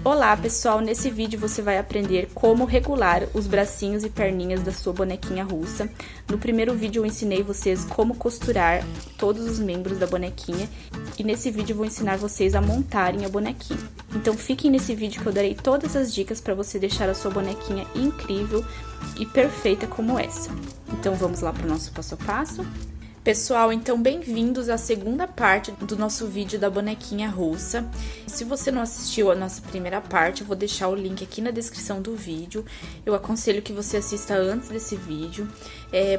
Olá pessoal, nesse vídeo você vai aprender como regular os bracinhos e perninhas da sua bonequinha russa. No primeiro vídeo eu ensinei vocês como costurar todos os membros da bonequinha e nesse vídeo eu vou ensinar vocês a montarem a bonequinha. Então fiquem nesse vídeo que eu darei todas as dicas para você deixar a sua bonequinha incrível e perfeita como essa. Então vamos lá para o nosso passo a passo. Pessoal, então bem-vindos à segunda parte do nosso vídeo da bonequinha russa. Se você não assistiu a nossa primeira parte, eu vou deixar o link aqui na descrição do vídeo. Eu aconselho que você assista antes desse vídeo,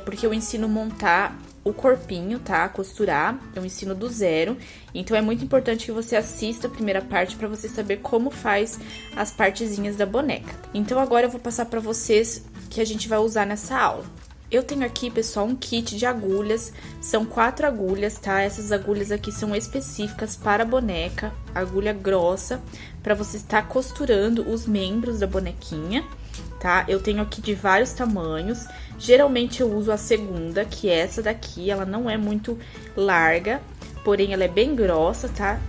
porque eu ensino a montar o corpinho, tá? Costurar, eu ensino do zero. Então é muito importante que você assista a primeira parte para você saber como faz as partezinhas da boneca. Então agora eu vou passar para vocês o que a gente vai usar nessa aula. Eu tenho aqui, pessoal, um kit de agulhas, são 4 agulhas, tá? Essas agulhas aqui são específicas para a boneca, agulha grossa, para você estar costurando os membros da bonequinha, tá? Eu tenho aqui de vários tamanhos, geralmente eu uso a segunda, que é essa daqui, ela não é muito larga, porém ela é bem grossa, tá?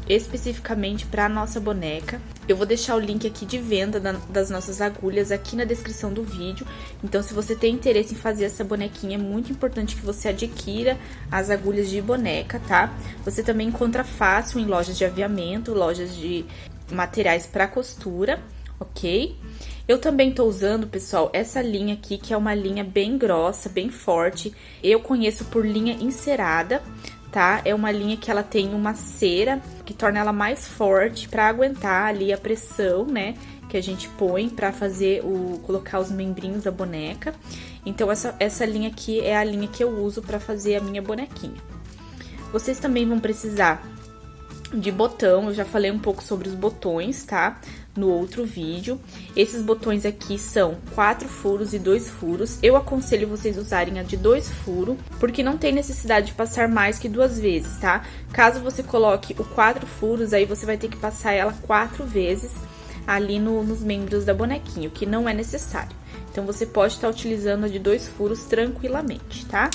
Especificamente para a nossa boneca. Eu vou deixar o link aqui de venda das nossas agulhas aqui na descrição do vídeo. Então, se você tem interesse em fazer essa bonequinha, é muito importante que você adquira as agulhas de boneca, tá? Você também encontra fácil em lojas de aviamento, lojas de materiais para costura, ok? Eu também tô usando, pessoal, essa linha aqui, que é uma linha bem grossa, bem forte. Eu conheço por linha encerada, tá? É uma linha que ela tem uma cera que torna ela mais forte para aguentar ali a pressão, né? Que a gente põe para fazer colocar os membrinhos da boneca. Então, essa linha aqui é a linha que eu uso para fazer a minha bonequinha. Vocês também vão precisar de botão, eu já falei um pouco sobre os botões, tá? No outro vídeo. Esses botões aqui são 4 furos e 2 furos. Eu aconselho vocês usarem a de 2 furos, porque não tem necessidade de passar mais que 2 vezes, tá? Caso você coloque o 4 furos, aí você vai ter que passar ela 4 vezes ali nos membros da bonequinha, o que não é necessário. Então, você pode estar utilizando a de 2 furos tranquilamente, tá?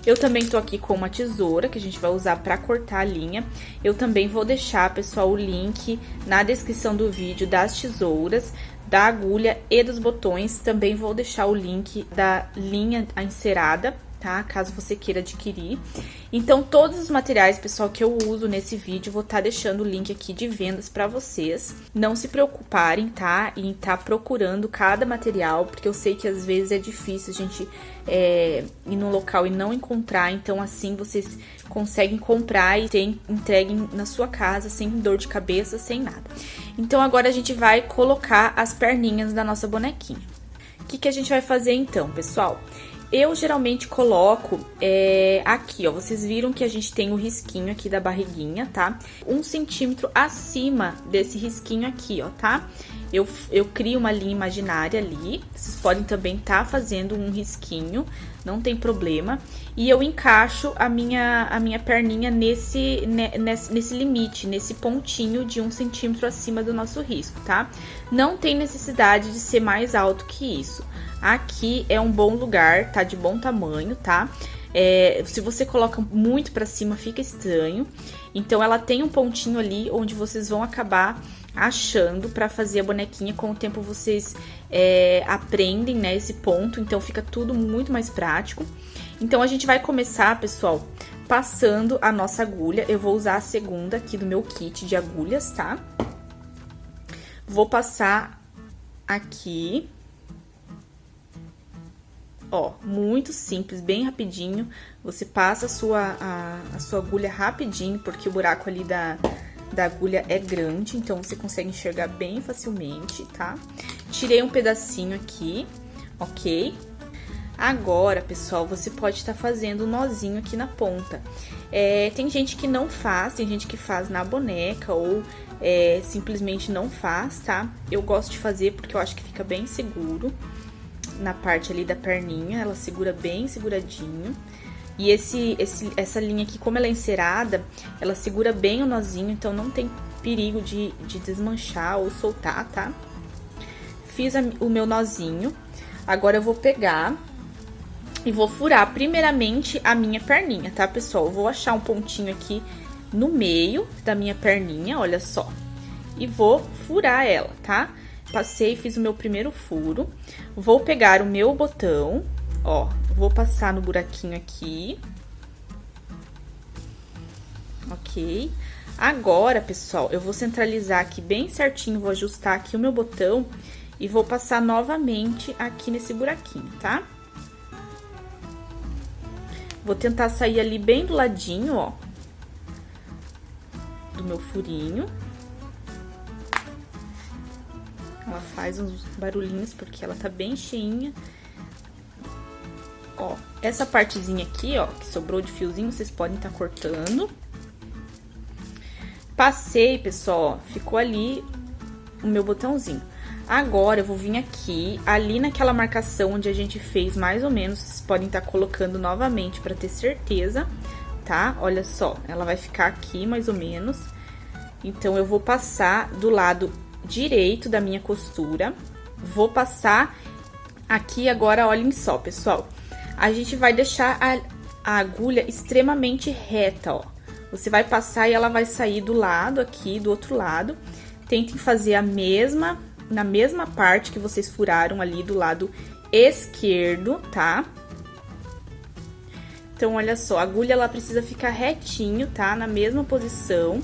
Eu também tô aqui com uma tesoura, que a gente vai usar pra cortar a linha. Eu também vou deixar, pessoal, o link na descrição do vídeo das tesouras, da agulha e dos botões. Também vou deixar o link da linha encerada, tá? Caso você queira adquirir. Então, todos os materiais, pessoal, que eu uso nesse vídeo, vou estar deixando o link aqui de vendas pra vocês. Não se preocuparem, tá? Em estar procurando cada material, porque eu sei que às vezes é difícil a gente ir no local e não encontrar. Então, assim, vocês conseguem comprar e ter entregue na sua casa, sem dor de cabeça, sem nada. Então, agora a gente vai colocar as perninhas da nossa bonequinha. O que a gente vai fazer então, pessoal? Eu geralmente coloco aqui, ó, vocês viram que a gente tem o risquinho aqui da barriguinha, tá? 1 centímetro acima desse risquinho aqui, ó, tá? Eu crio uma linha imaginária ali, vocês podem também tá fazendo um risquinho, não tem problema. E eu encaixo a minha perninha nesse limite, nesse pontinho de 1 centímetro acima do nosso risco, tá? Não tem necessidade de ser mais alto que isso. Aqui é um bom lugar, tá de bom tamanho, tá? Se você coloca muito pra cima, fica estranho. Então, ela tem um pontinho ali onde vocês vão acabar achando pra fazer a bonequinha. Com o tempo, vocês aprendem, né, esse ponto. Então, fica tudo muito mais prático. Então, a gente vai começar, pessoal, passando a nossa agulha. Eu vou usar a segunda aqui do meu kit de agulhas, tá? Vou passar aqui. Ó, muito simples, bem rapidinho. Você passa a sua agulha rapidinho, porque o buraco ali da agulha é grande, então você consegue enxergar bem facilmente, tá? Tirei um pedacinho aqui, ok? Agora, pessoal, você pode estar fazendo um nozinho aqui na ponta. Tem gente que não faz, tem gente que faz na boneca ou simplesmente não faz, tá? Eu gosto de fazer porque eu acho que fica bem seguro. Na parte ali da perninha, ela segura bem seguradinho. E essa linha aqui, como ela é encerada, ela segura bem o nozinho, então não tem perigo de desmanchar ou soltar, tá? Fiz o meu nozinho. Agora eu vou pegar e vou furar primeiramente a minha perninha, tá, pessoal? Eu vou achar um pontinho aqui no meio da minha perninha, olha só. e vou furar ela, tá? Passei, fiz o meu primeiro furo. Vou pegar o meu botão, ó, vou passar no buraquinho aqui. Ok. Agora, pessoal, eu vou centralizar aqui bem certinho, vou ajustar aqui o meu botão e vou passar novamente aqui nesse buraquinho, tá? Vou tentar sair ali bem do ladinho, ó, do meu furinho. Ela faz uns barulhinhos porque ela tá bem cheinha. Ó, essa partezinha aqui, ó, que sobrou de fiozinho, vocês podem estar cortando. Passei, pessoal, ó, ficou ali o meu botãozinho. Agora, eu vou vir aqui, ali naquela marcação onde a gente fez mais ou menos, vocês podem estar colocando novamente pra ter certeza, tá? Olha só, ela vai ficar aqui mais ou menos. Então, eu vou passar do lado direito da minha costura, vou passar aqui agora, olhem só, pessoal. A gente vai deixar a agulha extremamente reta, ó. Você vai passar e ela vai sair do lado aqui, do outro lado. Tentem fazer na mesma parte que vocês furaram ali do lado esquerdo, tá? Então, olha só, a agulha, ela precisa ficar retinho, tá? Na mesma posição.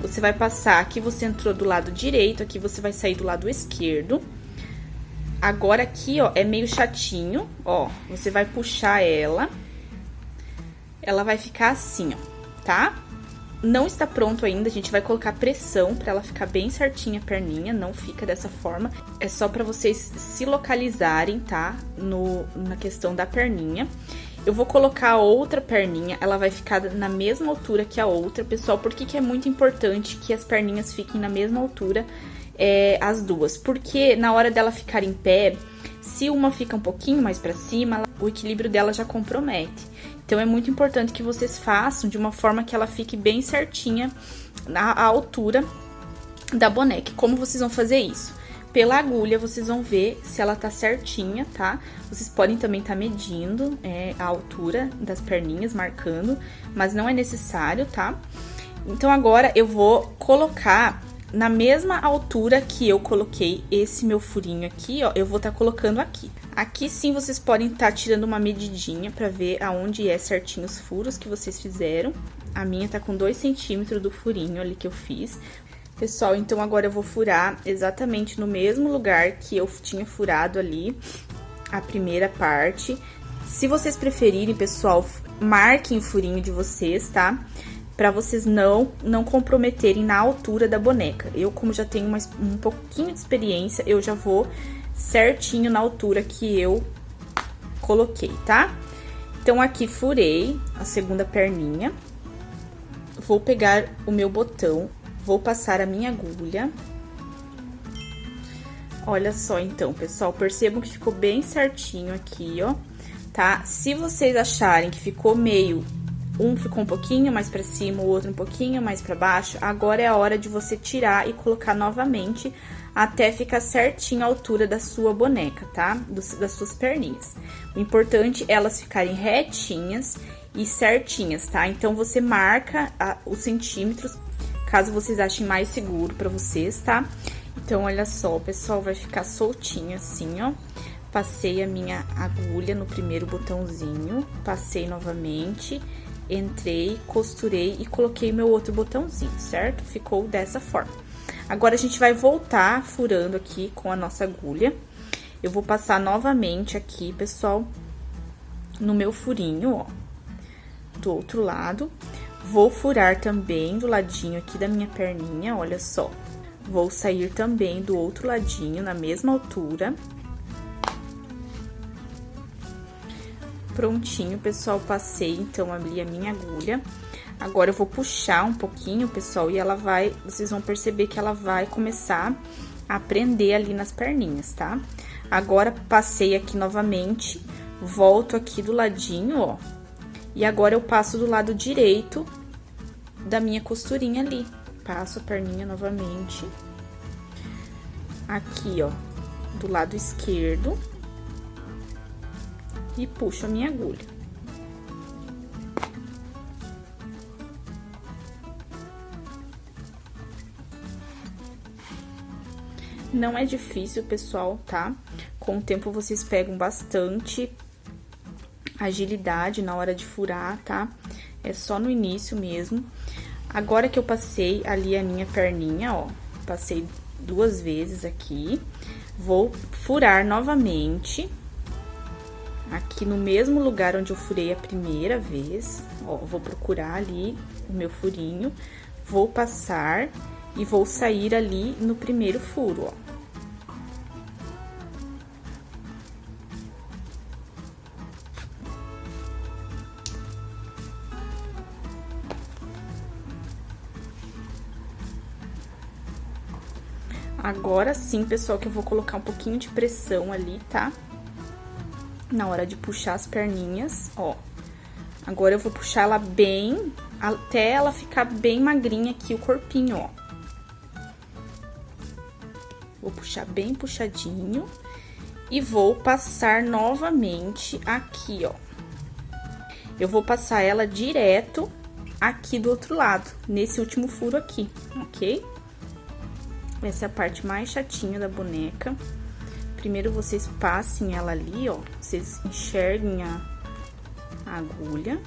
Você vai passar, aqui você entrou do lado direito, aqui você vai sair do lado esquerdo. Agora, aqui, ó, é meio chatinho, ó. Você vai puxar ela. Ela vai ficar assim, ó, tá? Não está pronto ainda, a gente vai colocar pressão pra ela ficar bem certinha a perninha, não fica dessa forma. É só pra vocês se localizarem, tá? Na questão da perninha. Eu vou colocar a outra perninha, ela vai ficar na mesma altura que a outra, pessoal. Por que é muito importante que as perninhas fiquem na mesma altura, as duas? Porque na hora dela ficar em pé, se uma fica um pouquinho mais pra cima, o equilíbrio dela já compromete. Então, é muito importante que vocês façam de uma forma que ela fique bem certinha na altura da boneca. Como vocês vão fazer isso? Pela agulha, vocês vão ver se ela tá certinha, tá? Vocês podem também tá medindo a altura das perninhas, marcando, mas não é necessário, tá? Então, agora eu vou colocar na mesma altura que eu coloquei esse meu furinho aqui, ó, eu vou tá colocando aqui. Aqui sim vocês podem tá tirando uma medidinha pra ver aonde é certinho os furos que vocês fizeram. A minha tá com 2 centímetros do furinho ali que eu fiz. Pessoal, então agora eu vou furar exatamente no mesmo lugar que eu tinha furado ali a primeira parte. Se vocês preferirem, pessoal, marquem o furinho de vocês, tá? Pra vocês não comprometerem na altura da boneca. Eu, como já tenho um pouquinho de experiência, eu já vou certinho na altura que eu coloquei, tá? Então, aqui furei a segunda perninha. Vou pegar o meu botão, vou passar a minha agulha. Olha só, então, pessoal, percebam que ficou bem certinho aqui, ó, tá? Se vocês acharem que ficou meio... Um ficou um pouquinho mais pra cima, o outro um pouquinho mais pra baixo. Agora é a hora de você tirar e colocar novamente até ficar certinho a altura da sua boneca, tá? Das suas perninhas. O importante é elas ficarem retinhas e certinhas, tá? Então, você marca os centímetros, caso vocês achem mais seguro pra vocês, tá? Então, olha só, o pessoal vai ficar soltinho assim, ó. Passei a minha agulha no primeiro botãozinho, passei novamente... Entrei, costurei e coloquei meu outro botãozinho, certo? Ficou dessa forma. Agora, a gente vai voltar furando aqui com a nossa agulha. Eu vou passar novamente aqui, pessoal, no meu furinho, ó, do outro lado. Vou furar também do ladinho aqui da minha perninha, olha só. Vou sair também do outro ladinho, na mesma altura. Prontinho, pessoal, passei, então, ali a minha agulha. Agora, eu vou puxar um pouquinho, pessoal, e ela vai... Vocês vão perceber que ela vai começar a prender ali nas perninhas, tá? Agora, passei aqui novamente, volto aqui do ladinho, ó. E agora, eu passo do lado direito da minha costurinha ali. Passo a perninha novamente. Aqui, ó, do lado esquerdo. E puxo a minha agulha. Não é difícil, pessoal, tá? Com o tempo vocês pegam bastante agilidade na hora de furar, tá? É só no início mesmo. Agora que eu passei ali a minha perninha, ó, passei 2 vezes aqui, vou furar novamente aqui no mesmo lugar onde eu furei a primeira vez, ó, vou procurar ali o meu furinho, vou passar e vou sair ali no primeiro furo, ó. Agora sim, pessoal, que eu vou colocar um pouquinho de pressão ali, tá? Na hora de puxar as perninhas, ó. Agora eu vou puxar ela bem, até ela ficar bem magrinha aqui, o corpinho, ó. Vou puxar bem puxadinho e vou passar novamente aqui, ó. Eu vou passar ela direto aqui do outro lado, nesse último furo aqui, ok? Essa é a parte mais chatinha da boneca. Primeiro, vocês passem ela ali, ó. Vocês enxerguem a agulha.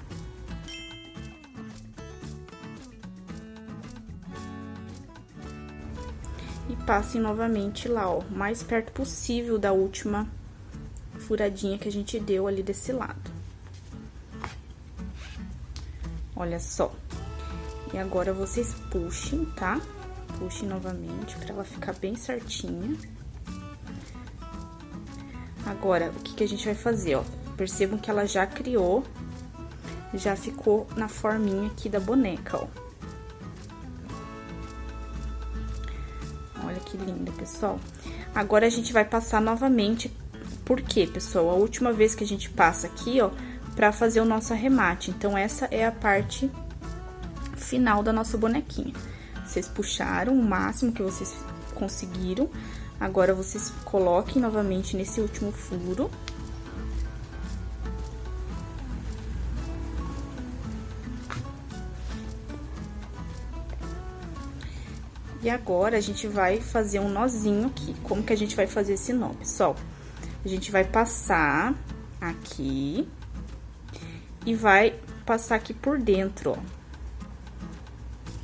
E passem novamente lá, ó. O mais perto possível da última furadinha que a gente deu ali desse lado. Olha só. E agora, vocês puxem, tá? Puxe novamente pra ela ficar bem certinha. Agora, o que a gente vai fazer, ó? Percebam que ela já criou, já ficou na forminha aqui da boneca, ó. Olha que linda, pessoal. Agora, a gente vai passar novamente. Por quê, pessoal? A última vez que a gente passa aqui, ó, pra fazer o nosso arremate. Então, essa é a parte final da nossa bonequinha. Vocês puxaram o máximo que vocês conseguiram. Agora, vocês coloquem novamente nesse último furo. E agora, a gente vai fazer um nozinho aqui. Como que a gente vai fazer esse nó, pessoal? A gente vai passar aqui e vai passar aqui por dentro, ó.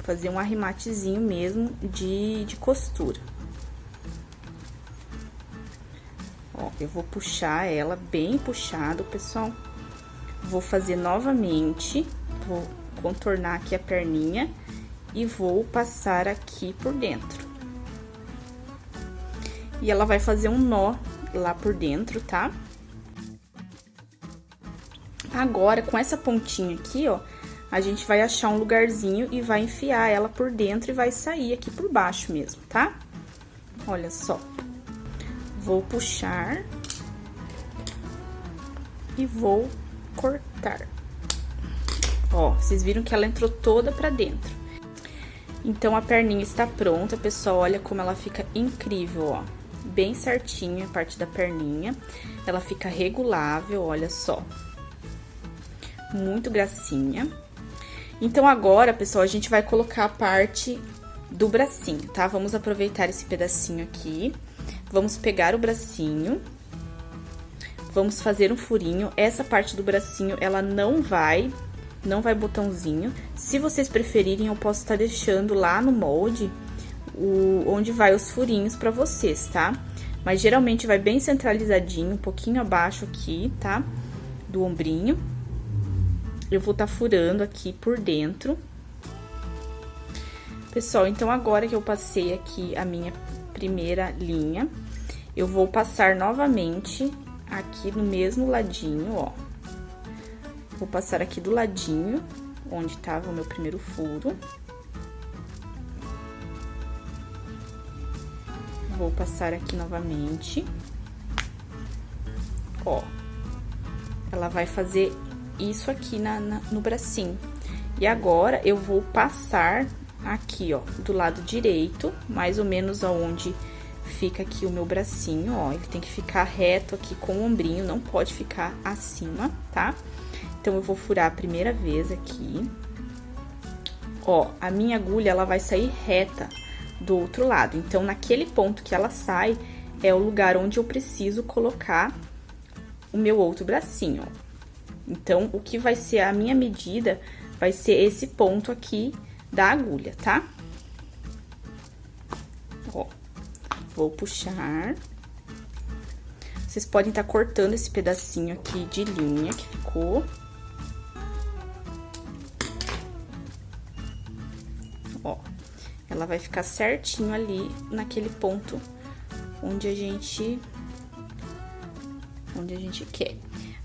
Fazer um arrematezinho mesmo de costura. Ó, eu vou puxar ela bem puxado, pessoal. Vou fazer novamente, vou contornar aqui a perninha e vou passar aqui por dentro. E ela vai fazer um nó lá por dentro, tá? Agora, com essa pontinha aqui, ó, a gente vai achar um lugarzinho e vai enfiar ela por dentro e vai sair aqui por baixo mesmo, tá? Olha só. Vou puxar e vou cortar. Ó, vocês viram que ela entrou toda pra dentro. Então, a perninha está pronta, pessoal. Olha como ela fica incrível, ó. Bem certinha a parte da perninha. Ela fica regulável, olha só. Muito gracinha. Então, agora, pessoal, a gente vai colocar a parte do bracinho, tá? Vamos aproveitar esse pedacinho aqui. Vamos pegar o bracinho. Vamos fazer um furinho. Essa parte do bracinho, ela não vai botãozinho. Se vocês preferirem, eu posso estar deixando lá no molde onde vai os furinhos pra vocês, tá? Mas, geralmente, vai bem centralizadinho, um pouquinho abaixo aqui, tá? Do ombrinho. Eu vou estar furando aqui por dentro. Pessoal, então, agora que eu passei aqui a minha primeira linha, eu vou passar novamente aqui no mesmo ladinho, ó. Vou passar aqui do ladinho, onde tava o meu primeiro furo. Vou passar aqui novamente. Ó. Ela vai fazer isso aqui no bracinho. E agora, eu vou passar aqui, ó, do lado direito, mais ou menos aonde fica aqui o meu bracinho, ó. Ele tem que ficar reto aqui com o ombrinho, não pode ficar acima, tá? Então, eu vou furar a primeira vez aqui. Ó, a minha agulha, ela vai sair reta do outro lado. Então, naquele ponto que ela sai, é o lugar onde eu preciso colocar o meu outro bracinho, ó. Então, o que vai ser a minha medida vai ser esse ponto aqui da agulha, tá? Ó, vou puxar. Vocês podem estar cortando esse pedacinho aqui de linha que ficou. Ó, ela vai ficar certinho ali naquele ponto onde a gente quer.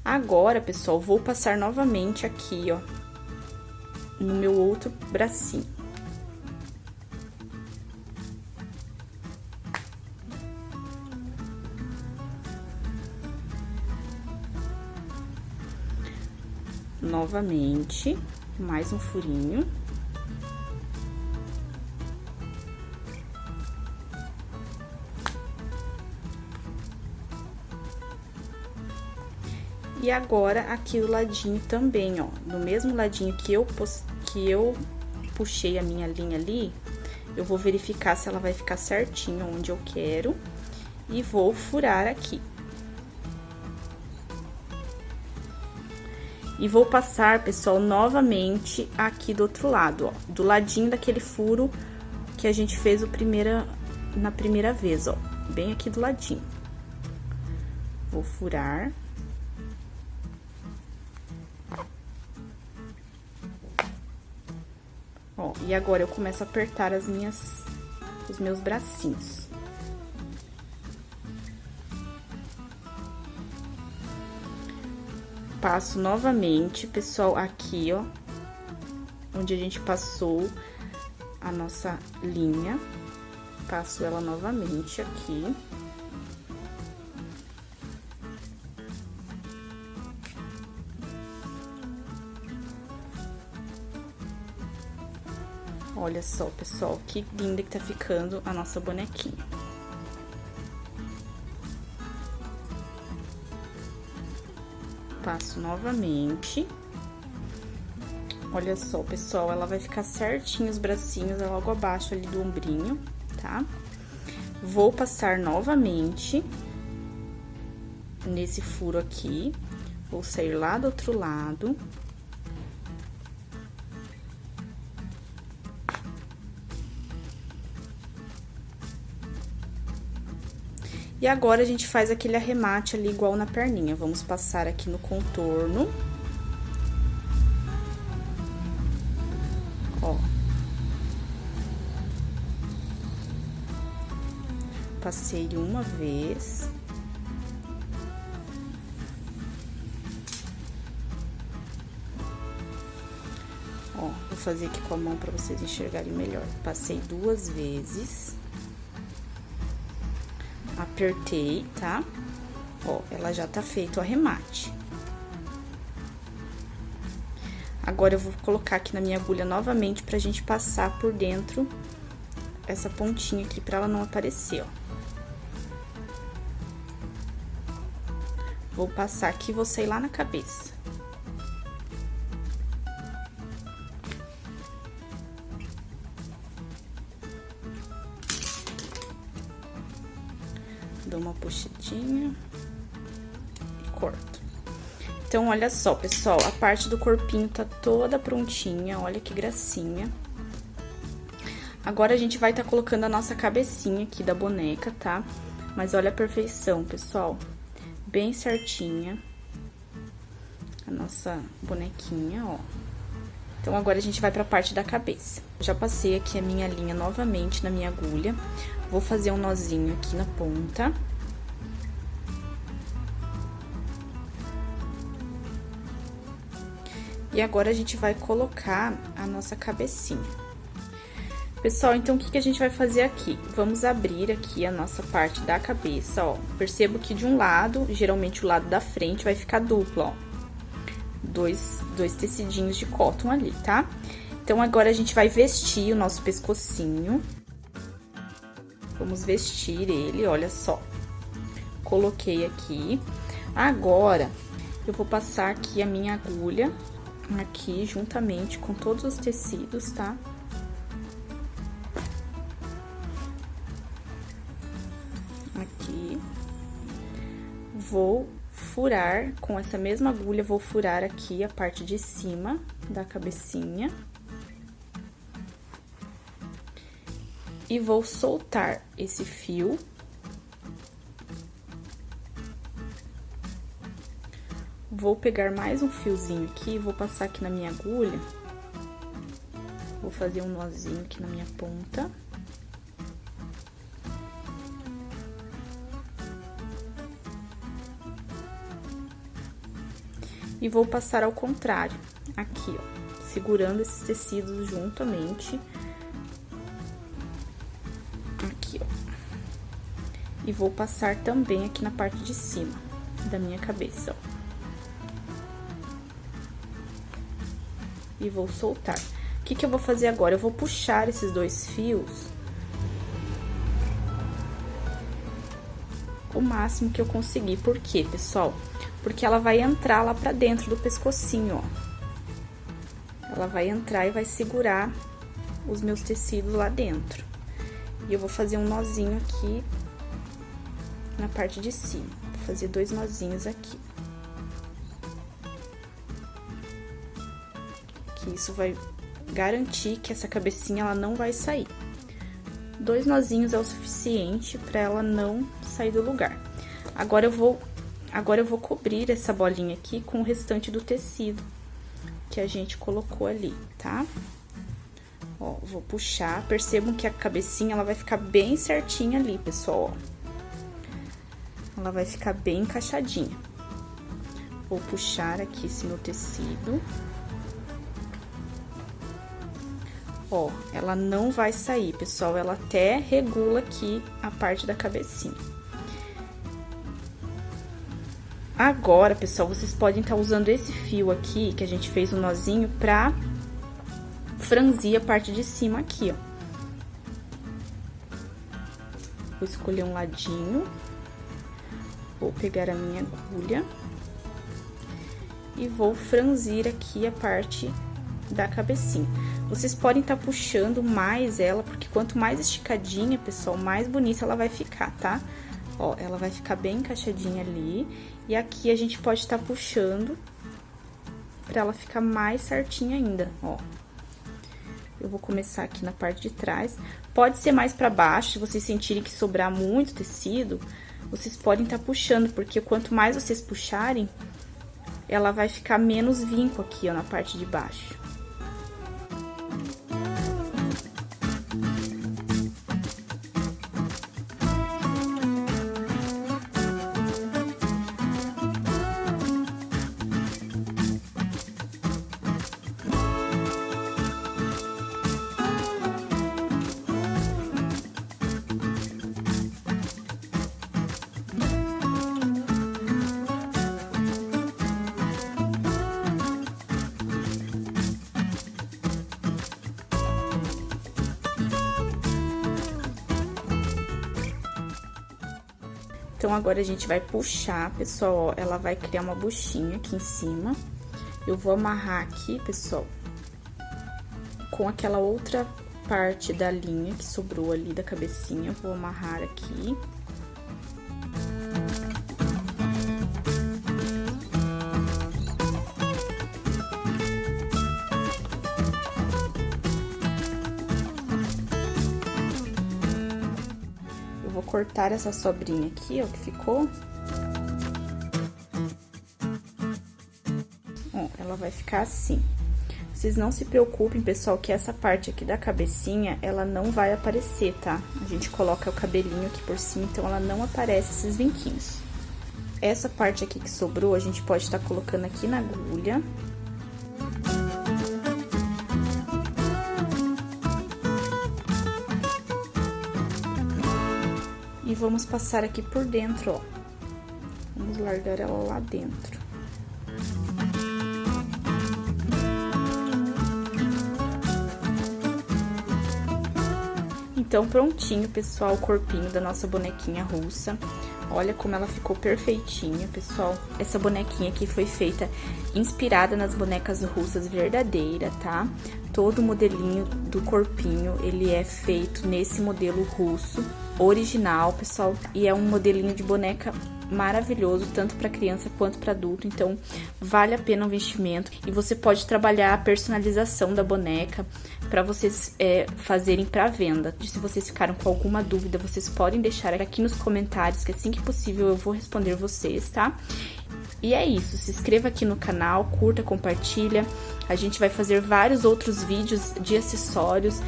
Agora, pessoal, vou passar novamente aqui, ó, no meu outro bracinho. Novamente, mais um furinho. E agora, aqui do ladinho também, ó, no mesmo ladinho que eu puxei a minha linha ali, eu vou verificar se ela vai ficar certinho onde eu quero e vou furar aqui. E vou passar, pessoal, novamente aqui do outro lado, ó, do ladinho daquele furo que a gente fez na primeira vez, ó, bem aqui do ladinho. Vou furar. Ó, e agora eu começo a apertar os meus bracinhos. Passo novamente, pessoal, aqui, ó, onde a gente passou a nossa linha. Passo ela novamente aqui. Olha só, pessoal, que linda que tá ficando a nossa bonequinha. Passo novamente. Olha só, pessoal, ela vai ficar certinho os bracinhos, é logo abaixo ali do ombrinho, tá? Vou passar novamente nesse furo aqui. Vou sair lá do outro lado. E agora, a gente faz aquele arremate ali, igual na perninha. Vamos passar aqui no contorno. Ó. Passei uma vez. Ó, vou fazer aqui com a mão pra vocês enxergarem melhor. Passei 2 vezes. Apertei, tá? Ó, ela já tá feito o arremate. Agora, eu vou colocar aqui na minha agulha novamente pra gente passar por dentro essa pontinha aqui pra ela não aparecer, ó. Vou passar aqui e vou sair lá na cabeça. Dou uma puxadinha e corto. Então, olha só, pessoal, a parte do corpinho tá toda prontinha, olha que gracinha. Agora, a gente vai tá colocando a nossa cabecinha aqui da boneca, tá? Mas olha a perfeição, pessoal, bem certinha a nossa bonequinha, ó. Então, agora a gente vai pra parte da cabeça. Já passei aqui a minha linha novamente na minha agulha. Vou fazer um nozinho aqui na ponta. E agora, a gente vai colocar a nossa cabecinha. Pessoal, então, o que a gente vai fazer aqui? Vamos abrir aqui a nossa parte da cabeça, ó. Percebo que de um lado, geralmente o lado da frente, vai ficar duplo, ó. Dois tecidinhos de cotton ali, tá? Então, agora, a gente vai vestir o nosso pescocinho. Vamos vestir ele, olha só. Coloquei aqui. Agora, eu vou passar aqui a minha agulha, aqui, juntamente com todos os tecidos, tá? aqui. Vou furar com essa mesma agulha, vou furar aqui a parte de cima da cabecinha. E vou soltar esse fio. Vou pegar mais um fiozinho aqui, vou passar aqui na minha agulha. Vou fazer um nozinho aqui na minha ponta. E vou passar ao contrário, aqui, ó, segurando esses tecidos juntamente. Aqui, ó. E vou passar também aqui na parte de cima da minha cabeça, ó. E vou soltar. O que eu vou fazer agora? Eu vou puxar esses dois fios o máximo que eu conseguir. Por quê, pessoal? Porque ela vai entrar lá pra dentro do pescocinho, ó. Ela vai entrar e vai segurar os meus tecidos lá dentro. E eu vou fazer um nozinho aqui na parte de cima. Vou fazer 2 nozinhos aqui. Que isso vai garantir que essa cabecinha ela não vai sair. 2 nozinhos é o suficiente para ela não sair do lugar. Agora eu vou cobrir essa bolinha aqui com o restante do tecido que a gente colocou ali, tá? Ó, vou puxar, percebam que a cabecinha ela vai ficar bem certinha ali, pessoal, ó. Ela vai ficar bem encaixadinha. Vou puxar aqui esse meu tecido. Ó, ela não vai sair, pessoal, ela até regula aqui a parte da cabecinha. Agora, pessoal, vocês podem estar usando esse fio aqui, que a gente fez um nozinho, pra franzir a parte de cima aqui, ó. Vou escolher um ladinho. Vou pegar a minha agulha. E vou franzir aqui a parte da cabecinha. Vocês podem estar puxando mais ela, porque quanto mais esticadinha, pessoal, mais bonita ela vai ficar, tá? Ó, ela vai ficar bem encaixadinha ali. E aqui a gente pode estar puxando pra ela ficar mais certinha ainda, ó. Eu vou começar aqui na parte de trás. Pode ser mais pra baixo, se vocês sentirem que sobrar muito tecido, vocês podem estar puxando, porque quanto mais vocês puxarem, ela vai ficar menos vinco aqui, ó, na parte de baixo. Então, agora a gente vai puxar, pessoal, ó, ela vai criar uma buchinha aqui em cima. Eu vou amarrar aqui, pessoal, com aquela outra parte da linha que sobrou ali da cabecinha. Eu vou amarrar aqui. Vou cortar essa sobrinha aqui, ó, que ficou. Ó, ela vai ficar assim. Vocês não se preocupem, pessoal, que essa parte aqui da cabecinha, ela não vai aparecer, tá? A gente coloca o cabelinho aqui por cima, então ela não aparece esses vinquinhos. Essa parte aqui que sobrou, a gente pode estar colocando aqui na agulha. E vamos passar aqui por dentro, ó. Vamos largar ela lá dentro. Então, prontinho, pessoal, o corpinho da nossa bonequinha russa. Olha como ela ficou perfeitinha, pessoal. Essa bonequinha aqui foi feita inspirada nas bonecas russas verdadeiras, tá? Todo o modelinho do corpinho, ele é feito nesse modelo russo, original, pessoal. E é um modelinho de boneca maravilhoso, tanto para criança quanto para adulto. Então, vale a pena o investimento. E você pode trabalhar a personalização da boneca para vocês fazerem para venda. Se vocês ficaram com alguma dúvida, vocês podem deixar aqui nos comentários, que assim que possível eu vou responder vocês, tá? E é isso, se inscreva aqui no canal, curta, compartilha. A gente vai fazer vários outros vídeos de acessórios,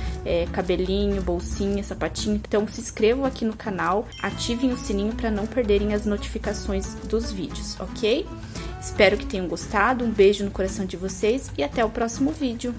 cabelinho, bolsinha, sapatinho. Então se inscrevam aqui no canal, ativem o sininho para não perderem as notificações dos vídeos, ok? Espero que tenham gostado, um beijo no coração de vocês e até o próximo vídeo.